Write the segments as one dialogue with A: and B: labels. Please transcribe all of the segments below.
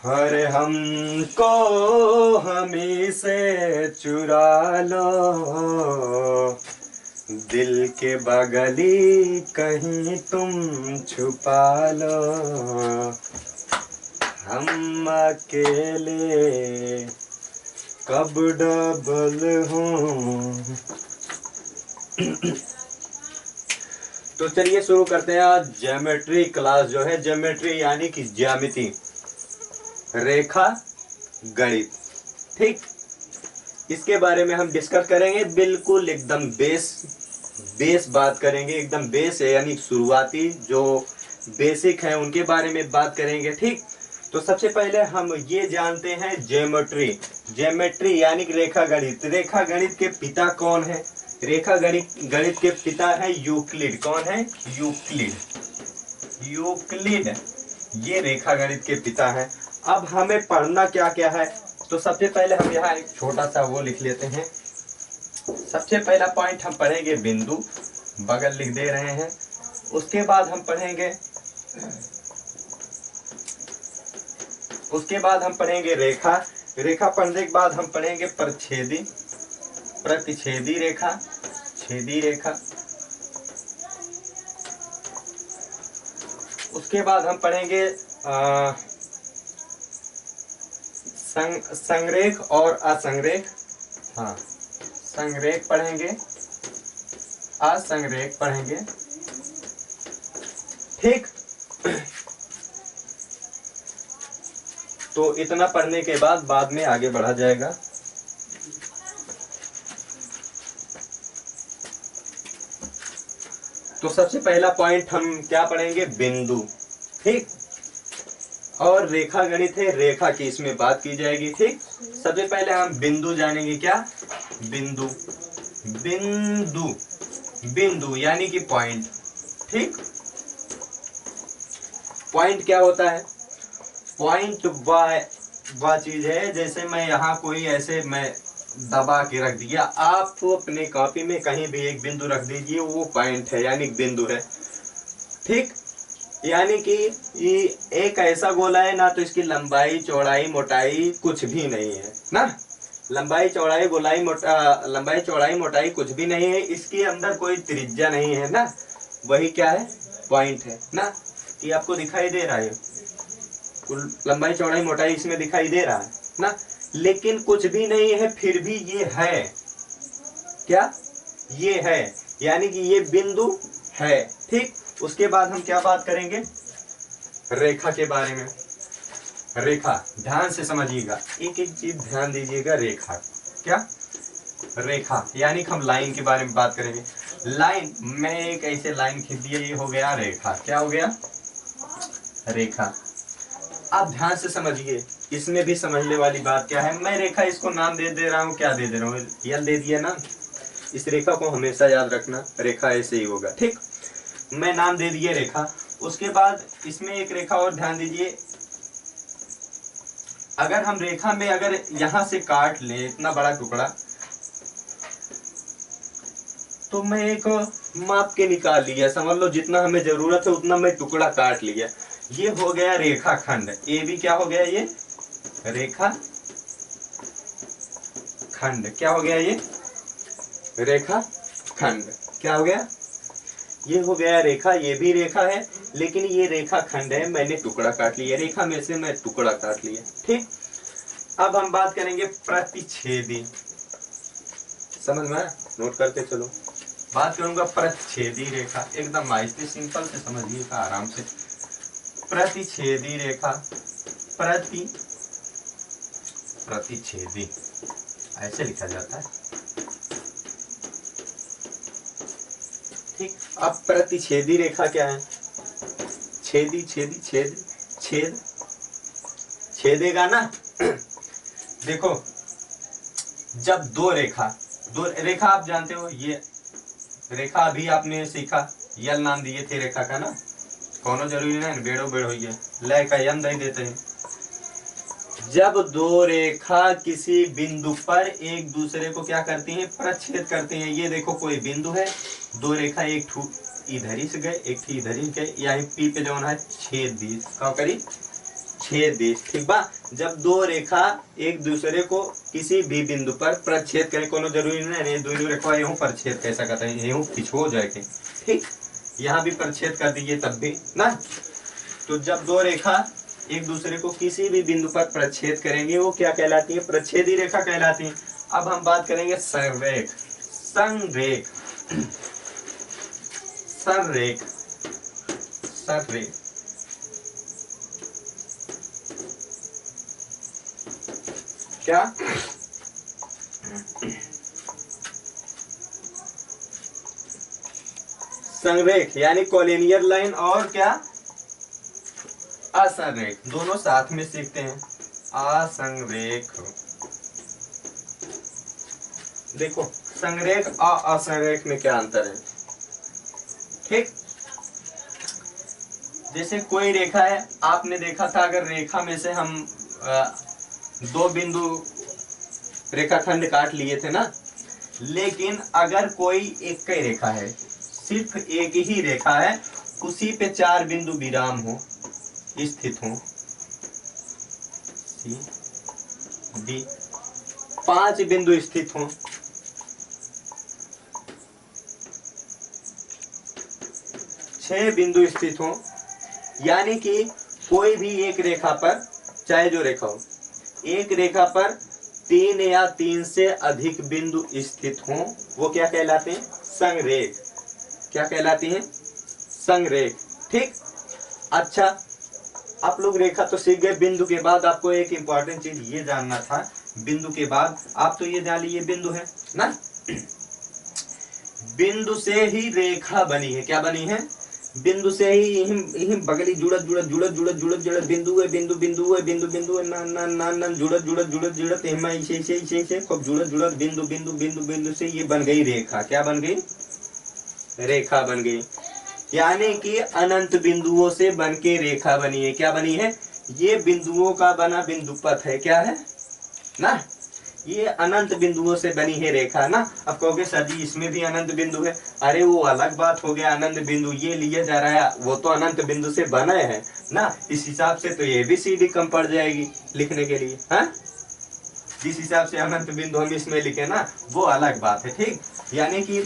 A: हर हमको हमी से चुरा लो, दिल के बगली कहीं तुम छुपा लो, हम अकेले कब डबल हों। तो चलिए शुरू करते हैं आज ज्योमेट्री क्लास जो है, ज्योमेट्री यानी कि ज्यामिति, रेखा गणित। ठीक, इसके बारे में हम डिस्कस करेंगे, बिल्कुल एकदम बेस बात करेंगे, एकदम बेस है यानी शुरुआती जो बेसिक है उनके बारे में बात करेंगे। ठीक, तो सबसे पहले हम ये जानते हैं ज्योमेट्री यानी कि रेखा गणित। रेखा गणित के पिता कौन है? रेखा गणित के पिता है यूक्लिड। कौन है? यूक्लिड ये रेखा गणित के पिता है। अब हमें पढ़ना क्या क्या है, तो सबसे पहले हम यहाँ एक छोटा सा वो लिख लेते हैं। सबसे पहला पॉइंट हम पढ़ेंगे बिंदु, बगल लिख दे रहे हैं। उसके बाद हम पढ़ेंगे रेखा। रेखा पढ़ने के बाद हम पढ़ेंगे प्रतिच्छेदी रेखा, छेदी रेखा। उसके बाद हम पढ़ेंगे संरेख और असंरेख। हाँ, संरेख पढ़ेंगे, असंरेख पढ़ेंगे। ठीक, तो इतना पढ़ने के बाद में आगे बढ़ा जाएगा। तो सबसे पहला पॉइंट हम क्या पढ़ेंगे? बिंदु। ठीक, और रेखा गणित है, रेखा की इसमें बात की जाएगी। ठीक, सबसे पहले हम बिंदु जानेंगे। क्या? बिंदु। बिंदु यानी कि पॉइंट। ठीक, पॉइंट क्या होता है? पॉइंट वह चीज है, जैसे मैं यहाँ कोई ऐसे मैं दबा के रख दिया, आप तो अपने कॉपी में कहीं भी एक बिंदु रख दीजिए, वो पॉइंट है यानी बिंदु है। ठीक, यानी कि ये एक ऐसा गोला है ना, तो इसकी लंबाई चौड़ाई मोटाई कुछ भी नहीं है ना। लंबाई चौड़ाई मोटाई कुछ भी नहीं है, इसके अंदर कोई त्रिज्या नहीं है ना, वही क्या है? पॉइंट है ना। ये आपको दिखाई दे रहा है, लंबाई चौड़ाई मोटाई इसमें दिखाई दे रहा है ना, लेकिन कुछ भी नहीं है, फिर भी ये है। क्या? ये है, यानी कि ये बिंदु है। ठीक, उसके बाद हम क्या बात करेंगे? रेखा के बारे में। रेखा ध्यान से समझिएगा, एक एक चीज ध्यान दीजिएगा। रेखा क्या? रेखा यानी कि हम लाइन के बारे में बात करेंगे। लाइन, मैं एक ऐसे लाइन खींच दिया, ये हो गया रेखा। क्या हो गया? रेखा। आप ध्यान से समझिए, इसमें भी समझने वाली बात क्या है। मैं रेखा इसको नाम दे रहा हूँ, क्या दे रहा हूँ? यल दे दिया ना। इस रेखा को हमेशा याद रखना, रेखा ऐसे ही होगा। ठीक, मैं नाम दे दिए रेखा। उसके बाद इसमें एक रेखा और ध्यान दीजिए, अगर हम रेखा में अगर यहां से काट ले इतना बड़ा टुकड़ा, तो मैं एक माप के निकाल लिया, समझ लो जितना हमें जरूरत है उतना मैं टुकड़ा काट लिया, ये हो गया रेखा खंड। ये भी क्या हो गया? ये रेखा खंड। क्या हो गया? ये रेखा खंड। क्या हो गया? ये हो गया रेखा। ये भी रेखा है, लेकिन ये रेखा खंड है, मैंने टुकड़ा काट लिया, रेखा में से मैं टुकड़ा काट लिया। ठीक, अब हम बात करेंगे प्रतिच्छेदी। समझ में? नोट करते चलो। बात करूंगा प्रतिच्छेदी रेखा, एकदम आहिस्ते सिंपल से समझिएगा, आराम से। प्रतिच्छेदी रेखा, प्रतिच्छेदी ऐसे लिखा जाता है। ठीक, अब प्रतिच्छेदी रेखा क्या है? छेदी छेदी छेद छेद छेदेगा ना। देखो, जब दो रेखा आप जानते हो, ये रेखा अभी आपने सीखा, यल नाम दिए थे रेखा का ना, कोनो जरूरी नहीं बेड़ो बेड़ हो गया, लय का यम दे देते हैं। जब दो रेखा किसी बिंदु पर एक दूसरे को क्या करती हैं? प्रच्छेद करती हैं। ये देखो कोई बिंदु है, दो रेखा, एक ठू इधर ही से गए, एक थी इधर ही गए, यहाँ पी पे जो है छेद दी, क्या करी? छेदी, ठीक बा। जब दो रेखा एक दूसरे को किसी भी बिंदु पर प्रच्छेद करें, कोनो जरूरी नहीं दोनों रेखा यूं प्रच्छेद कह सकते हैं, यूं पीछे हो जाए के, ठीक। यहाँ भी प्रच्छेद कर दीजिए तब भी ना। तो जब दो रेखा एक दूसरे को किसी भी बिंदु पर प्रच्छेद करेंगे वो क्या कहलाती है? प्रच्छेदी रेखा कहलाती है। अब हम बात करेंगे संरेख। संरेख, संरेख, संरेख क्या? संरेख यानी कॉलिनियर लाइन और क्या? असंरेख, दोनों साथ में सीखते हैं। असंरेख, देखो संरेख और असंरेख में क्या अंतर है, ठीक। जैसे कोई रेखा है, आपने देखा था अगर रेखा में से हम दो बिंदु रेखाखंड काट लिए थे ना, लेकिन अगर कोई एक ही रेखा है, सिर्फ एक ही रेखा है, उसी पे 4 बिंदु विराम हो, स्थित हो, सी डी, 5 बिंदु स्थित हो, 6 बिंदु स्थित हो, यानी कि कोई भी एक रेखा पर, चाहे जो रेखा हो, एक रेखा पर 3 या 3 से अधिक बिंदु स्थित हो, वो क्या कहलाते हैं? संरेख। क्या कहलाती हैं? संरेख, ठीक। अच्छा, आप लोग रेखा तो सीख गए। बिंदु के बाद आपको एक इंपॉर्टेंट चीज ये जानना था। बिंदु के बाद आप तो ये जान लीजिए बिंदु है ना, बिंदु से ही रेखा बनी है। क्या बनी है? बिंदु से ही यही बगली जुड़त जुड़त जुड़त जुड़त जुड़त जुड़त बिंदु है, बिंदु बिंदु है, बिंदु बिंदु है, ना ना ना ना जुड़त जुड़त जुड़त जुड़त एमा इसे खूब जुड़त जुड़त बिंदु बिंदु बिंदु बिंदु से ये बन गई रेखा। क्या बन गई? रेखा बन गई। यानी कि अनंत बिंदुओं से बन के रेखा बनी है। क्या बनी है? ये बिंदुओं का बना बिंदु पथ है। क्या है ना, ये अनंत बिंदुओं से बनी है रेखा ना। अब कहोगे सर जी इसमें भी अनंत बिंदु है। अरे वो अलग बात हो गया, अनंत बिंदु ये लिया जा रहा है, वो तो अनंत बिंदु से बना है ना। इस हिसाब से तो ये भी सीधी कम पड़ जाएगी लिखने के लिए, हाँ। जिस हिसाब से अनंत बिंदु हम इसमें लिखे ना, वो अलग बात है, ठीक। यानी कि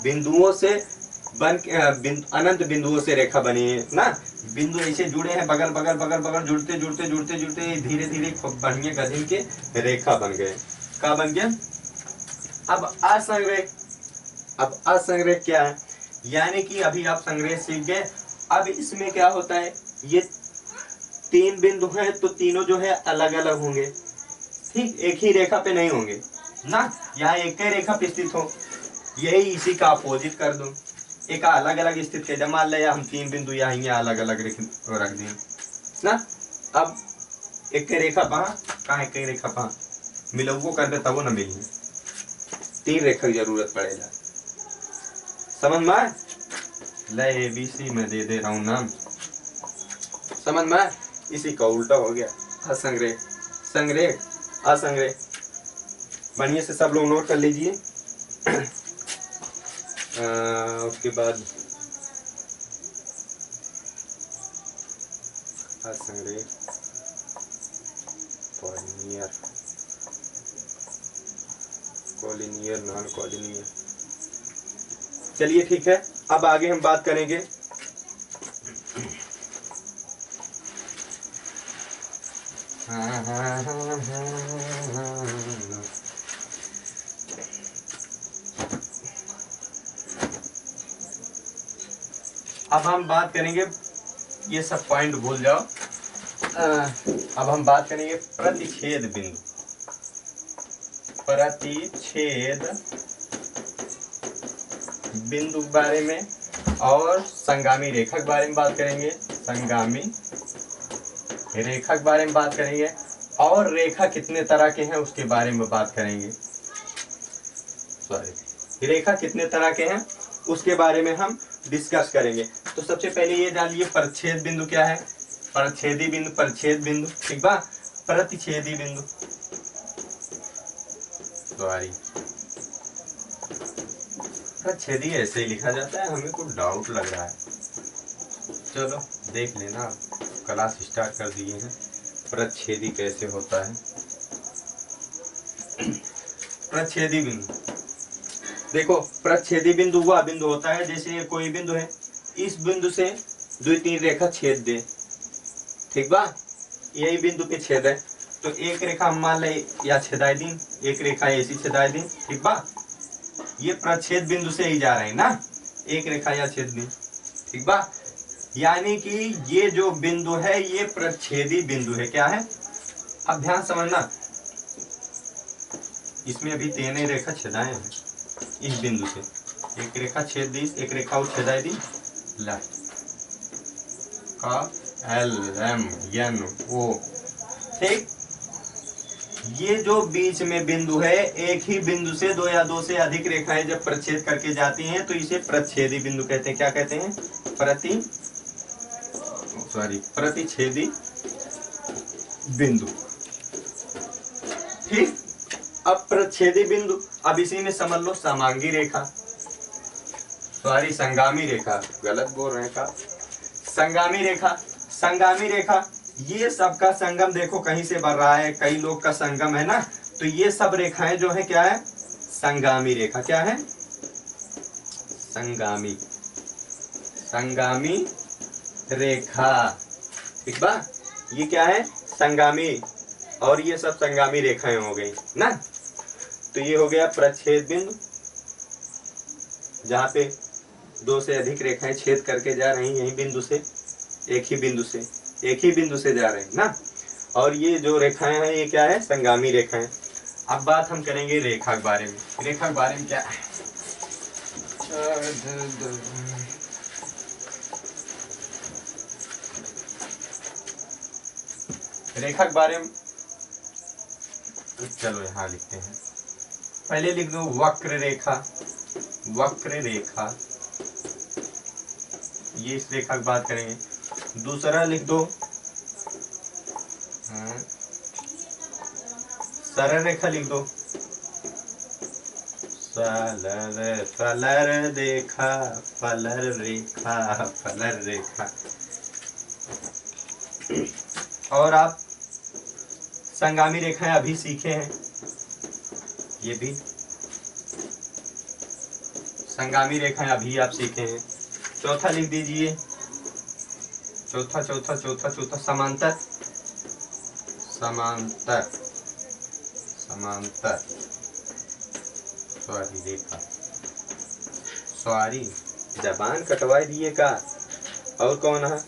A: बिंदुओं से अनंत बिंदुओं से रेखा बनी है ना। बिंदु ऐसे जुड़े हैं, बगल बगल बगल बगल जुड़ते जुड़ते जुड़ते जुड़ते धीरे धीरे बढ़िया गठन के रेखा बन गए। क्या बन गया? अब असंरेख, अब असंरेख क्या है? यानी कि अभी आप संरेख सीख गए। अब इसमें क्या होता है, ये 3 बिंदु हैं तो तीनों जो है अलग अलग होंगे, ठीक। एक ही रेखा पे नहीं होंगे ना। यहाँ एक ही रेखा पे स्थित हो, यही इसी का अपोजिट कर दो, एक अलग अलग स्थित है। मान लिया हम 3 बिंदु यहाँ अलग अलग रख दिए ना। अब एक रेखा कहाँ एक रेखा कहाँ मिलवो कर दे तब वो न मिली, 3 रेखा की जरूरत पड़ेगा। समझ में? ले ABC में दे रहा हूँ नाम, समझ में? इसी का उल्टा हो गया, असंरेख संरेख असंरेख। बढ़िया से सब लोग नोट कर लीजिए। उसके बाद असंरेख, कॉलिनियर, कॉलिनियर, नॉन कॉलिनियर। चलिए ठीक है, अब आगे हम बात करेंगे अब हम बात करेंगे, ये सब पॉइंट भूल जाओ। अब हम बात करेंगे प्रतिच्छेद बिंदु, प्रतिच्छेद बिंदु के बारे में, और संगामी रेखा के बारे में बात करेंगे, संगामी रेखा के बारे में बात करेंगे, और रेखा कितने तरह के हैं उसके बारे में बात करेंगे। सॉरी, रेखा कितने तरह के हैं उसके बारे में हम डिस्कस करेंगे। तो सबसे पहले ये जान लीजिए परिच्छेद बिंदु क्या है। परिच्छेदी बिंदु, परिच्छेद बिंदु, ठीक बा। प्रतिच्छेदी बिंदु, सॉरी प्रतिच्छेदी ऐसे ही लिखा जाता है, हमें कुछ डाउट लग रहा है। चलो देख लेना, क्लास स्टार्ट कर दिए हैं। प्रच्छेदी कैसे होता है। प्रच्छेदी बिंदु, देखो प्रच्छेदी बिंदु वह बिंदु होता है जैसे ये कोई बिंदु है, इस बिंदु से 2-3 रेखा छेद दे, ठीक बा, यही बिंदु पे छेद है, तो एक रेखा हम मान ले या छेदाई दी, एक रेखा ऐसी छेदाई दी, ठीक बा, ये प्रच्छेद बिंदु से ही जा रहे हैं ना, एक रेखा या छेद दी, ठीक बा, यानी कि ये जो बिंदु है ये प्रच्छेदी बिंदु है। क्या है, अब ध्यान समझना, इसमें अभी 3 रेखा छेदाए हैं, इस बिंदु से एक रेखा छेद दी, एक रेखा और छेदाई दी, ला का एल एम एन ओ, ठीक। ये जो बीच में बिंदु है, एक ही बिंदु से 2 या 2 से अधिक रेखाएं जब प्रच्छेद करके जाती हैं तो इसे प्रच्छेदी बिंदु कहते हैं। क्या कहते हैं, प्रतिच्छेदी बिंदु, ठीक। अब प्रच्छेदी बिंदु, अब इसी में समझ लो समांगी रेखा, संगामी रेखा, गलत बोल रहे हैं का, संगामी रेखा, संगामी रेखा, ये सबका संगम देखो कहीं से बढ़ रहा है, कई लोग का संगम है ना, तो ये सब रेखाएं जो है क्या है, संगामी रेखा। क्या है, संगामी, संगामी रेखा, ठीक बा, ये क्या है, संगामी, और ये सब संगामी रेखाएं हो गई ना। तो ये हो गया प्रच्छेद बिंदु, जहाँ पे 2 से अधिक रेखाएं छेद करके जा रही हैं, यही बिंदु से, एक ही बिंदु से जा रहे हैं ना। और ये जो रेखाएं हैं ये क्या है, संगामी रेखाएं। अब बात हम करेंगे रेखा के बारे में। रेखा के बारे में क्या है, रेखा के बारे में चलो यहाँ लिखते हैं, पहले लिख दो वक्र रेखा, वक्र रेखा, ये इस रेखा की बात करेंगे। दूसरा लिख दो सरल रेखा, लिख दो फलर रेखा, फलर रेखा, फलर रेखा। और आप संगामी रेखाएं अभी सीखे हैं, ये भी संगामी रेखाएं अभी आप सीखे हैं। चौथा लिख दीजिए, चौथा समांतर, समांतर, समांतर रेखा, सॉरी जबान कटवा दिए का। और कौन है,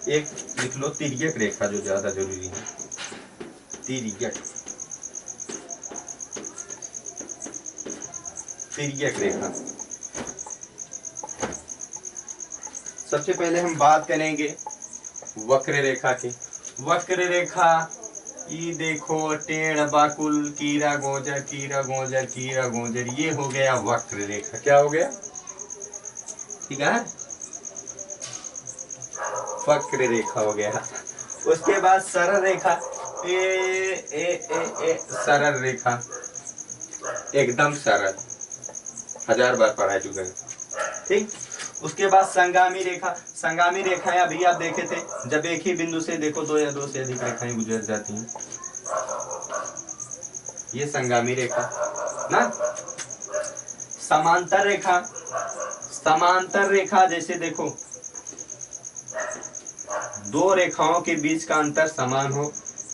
A: एक लिख लो तिर्यक रेखा, जो ज्यादा जरूरी है, तिर्यक, तिर्यक रेखा। सबसे पहले हम बात करेंगे वक्र रेखा की। वक्र रेखा, ये देखो टेढ़ बाकुल, कीरा गोजर, कीरा गोजर, कीरा गोजर, ये हो गया वक्र रेखा। क्या हो गया, ठीक है, वक्र रेखा हो गया। उसके बाद सरल रेखा, सरल रेखा, एकदम सरल, 1000 बार पढ़ा चुके हैं, ठीक। उसके बाद संगामी रेखा, संगामी रेखाएं अभी आप देखे थे, जब एक ही बिंदु से देखो 2 या 2 से अधिक रेखाएं गुजर जाती हैं, ये संगामी रेखा ना। समांतर रेखा, समांतर रेखा जैसे देखो 2 रेखाओं के बीच का अंतर समान हो,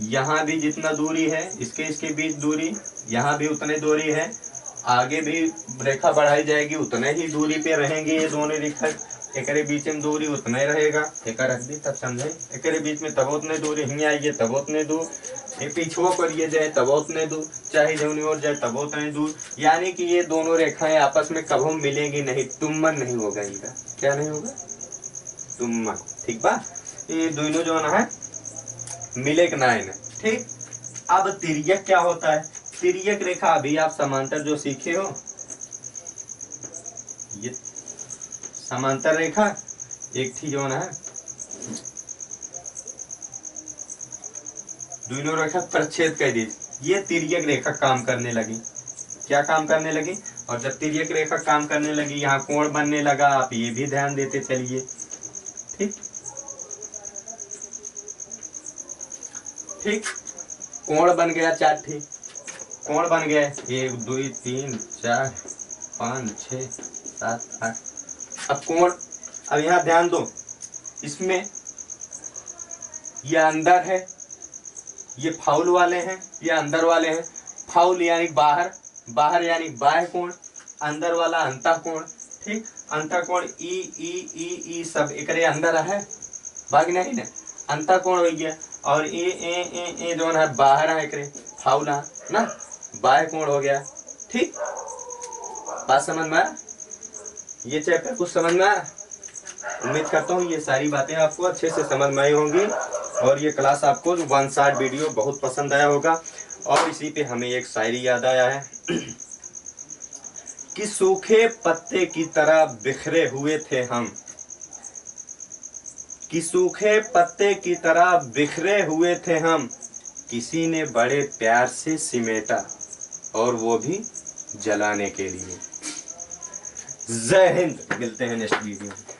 A: यहाँ भी जितना दूरी है इसके बीच दूरी, यहाँ भी उतने दूरी है, आगे भी रेखा बढ़ाई जाएगी उतने ही दूरी पे रहेंगे ये दोनों रेखा, एक बीच में दूरी उतना ही रहेगा, एक रख दी तब समझे, एक बीच में तब उतने दूरी, हिंगे आइए तब उतने दूर, ये पीछुओं करिए जाए तब उतने दूर, चाहे जौनी और जाए तब उतने दूर, यानी कि ये दोनों रेखाएं आपस में कभी मिलेंगी नहीं, तुम्बन नहीं होगा इनका। क्या नहीं होगा, तुम्बन, ठीक बा, ये दोनों जो है मिले ना है, ठीक। अब तिर्यक क्या होता है, तिर्यक रेखा अभी आप समांतर जो सीखे हो, ये समांतर रेखा एक थी जो है, दोनों रेखा प्रच्छेद कर दी, ये तिर्यक रेखा काम करने लगी। क्या काम करने लगी, और जब तिर्यक रेखा काम करने लगी यहाँ कोण बनने लगा, आप ये भी ध्यान देते चलिए, ठीक। ठीक, कोण बन गया 4 ठीक, कोण बन गए 1 2 3 4 5 6 7 8। अब कोण, अब यहाँ ध्यान दो, इसमें ये अंदर है, ये फाउल वाले हैं, ये अंदर वाले हैं। फाउल यानी बाहर, बाहर यानी बाह्य कोण, अंदर वाला अंतः कोण। ठीक, अंतः कोण ई ई ई ई सब एकरे अंदर है, बाकी नहीं ना, अंतः कोण हो गया। और ए जो है बाहर है एकरे, फाउल है ना, बाह्य कोण हो गया। ठीक, बात समझ में, ये चैप्टर कुछ समझ में आया? उम्मीद करता हूँ ये सारी बातें आपको अच्छे से समझ में आई होंगी और ये क्लास आपको 1 शॉट वीडियो बहुत पसंद आया होगा। और इसी पे हमें एक शायरी याद आया है कि सूखे पत्ते की तरह बिखरे हुए थे हम, कि सूखे पत्ते की तरह बिखरे हुए थे हम, किसी ने बड़े प्यार से सिमेटा और वो भी जलाने के लिए। जय हिंद, मिलते हैं नेक्स्ट वीडियो में।